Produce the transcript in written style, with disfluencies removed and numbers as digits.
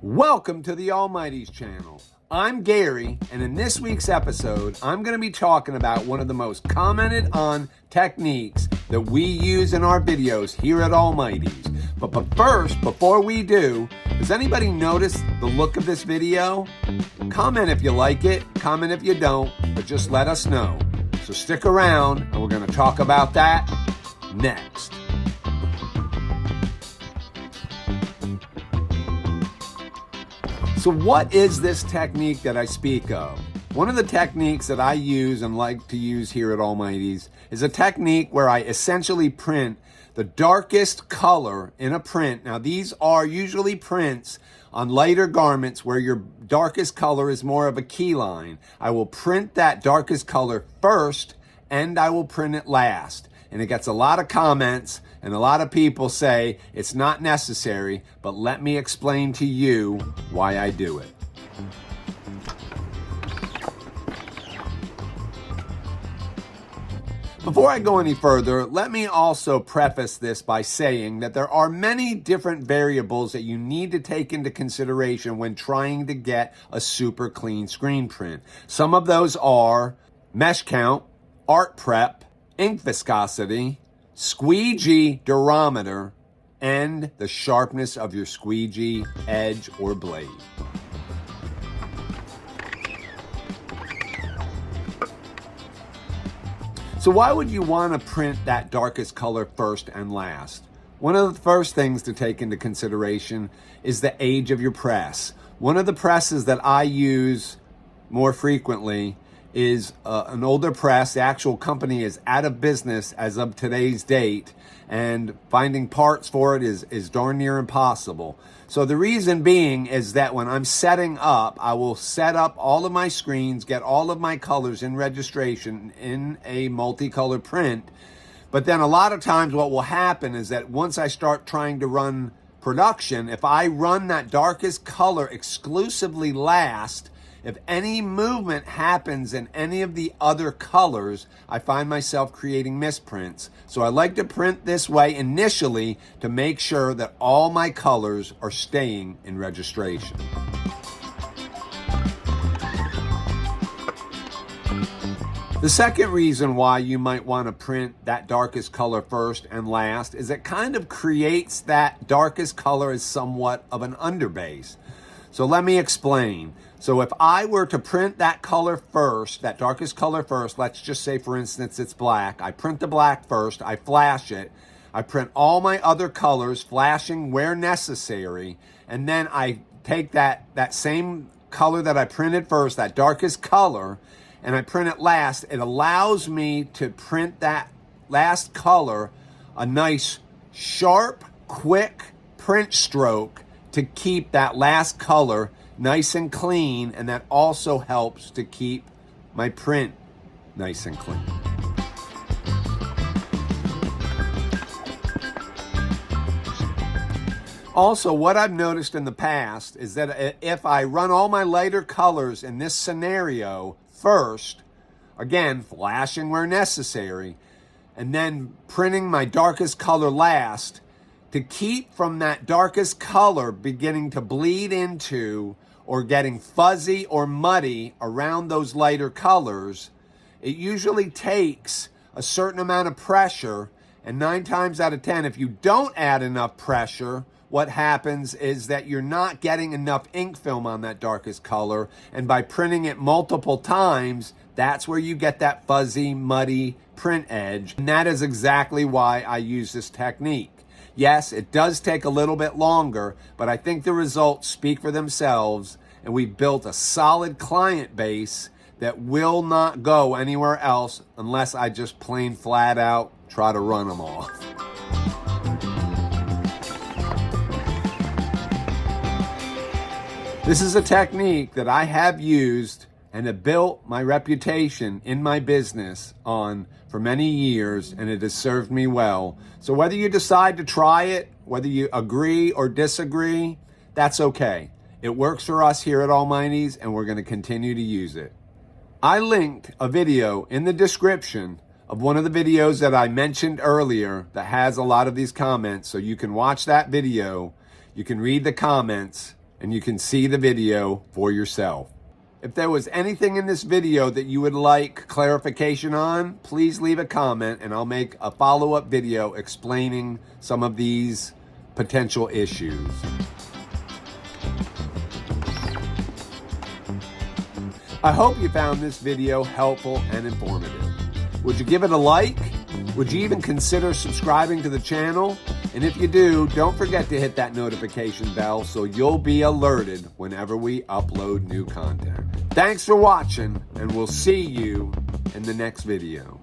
Welcome to the AlmighTees channel. I'm Gary, and in this week's episode, I'm going to be talking about one of the most commented on techniques that we use in our videos here at AlmighTees. But first, before we do, does anybody notice the look of this video? Comment if you like it, comment if you don't, but just let us know. So stick around, and we're going to talk about that next. So what is this technique that I speak of? One of the techniques that I use and like to use here at AlmighTees is a technique where I essentially print the darkest color in a print. Now these are usually prints on lighter garments where your darkest color is more of a key line. I will print that darkest color first and I will print it last. And it gets a lot of comments and a lot of people say it's not necessary, but let me explain to you why I do it. Before I go any further, let me also preface this by saying that there are many different variables that you need to take into consideration when trying to get a super clean screen print. Some of those are mesh count, art prep, ink viscosity, squeegee durometer, and the sharpness of your squeegee edge or blade. So why would you want to print that darkest color first and last? One of the first things to take into consideration is the age of your press. One of the presses that I use more frequently is an older press. The actual company is out of business as of today's date, and finding parts for it is darn near impossible. So the reason being is that when I'm setting up, I will set up all of my screens, get all of my colors in registration in a multicolor print. But then a lot of times what will happen is that once I start trying to run production, if I run that darkest color exclusively last, if any movement happens in any of the other colors, I find myself creating misprints. So I like to print this way initially to make sure that all my colors are staying in registration. The second reason why you might want to print that darkest color first and last is it kind of creates that darkest color as somewhat of an underbase. So let me explain. So if I were to print that color first, that darkest color first, let's just say for instance it's black. I print the black first, I flash it, I print all my other colors, flashing where necessary, and then I take that same color that I printed first, that darkest color, and I print it last. It allows me to print that last color a nice, sharp, quick print stroke to keep that last color nice and clean, and that also helps to keep my print nice and clean. Also, what I've noticed in the past is that if I run all my lighter colors in this scenario first, again, flashing where necessary, and then printing my darkest color last, to keep from that darkest color beginning to bleed into or getting fuzzy or muddy around those lighter colors, it usually takes a certain amount of pressure, and 9 times out of 10, if you don't add enough pressure, what happens is that you're not getting enough ink film on that darkest color, and by printing it multiple times, that's where you get that fuzzy, muddy print edge, and that is exactly why I use this technique. Yes, it does take a little bit longer, but I think the results speak for themselves, and we've built a solid client base that will not go anywhere else unless I just plain flat out try to run them off. This is a technique that I have used and have built my reputation in my business on for many years, and it has served me well. So whether you decide to try it, whether you agree or disagree, that's okay. It works for us here at AlmighTees, and we're going to continue to use it. I linked a video in the description of one of the videos that I mentioned earlier that has a lot of these comments, so you can watch that video, you can read the comments, and you can see the video for yourself. If there was anything in this video that you would like clarification on, please leave a comment and I'll make a follow-up video explaining some of these potential issues. I hope you found this video helpful and informative. Would you give it a like? Would you even consider subscribing to the channel? And if you do, don't forget to hit that notification bell so you'll be alerted whenever we upload new content. Thanks for watching, and we'll see you in the next video.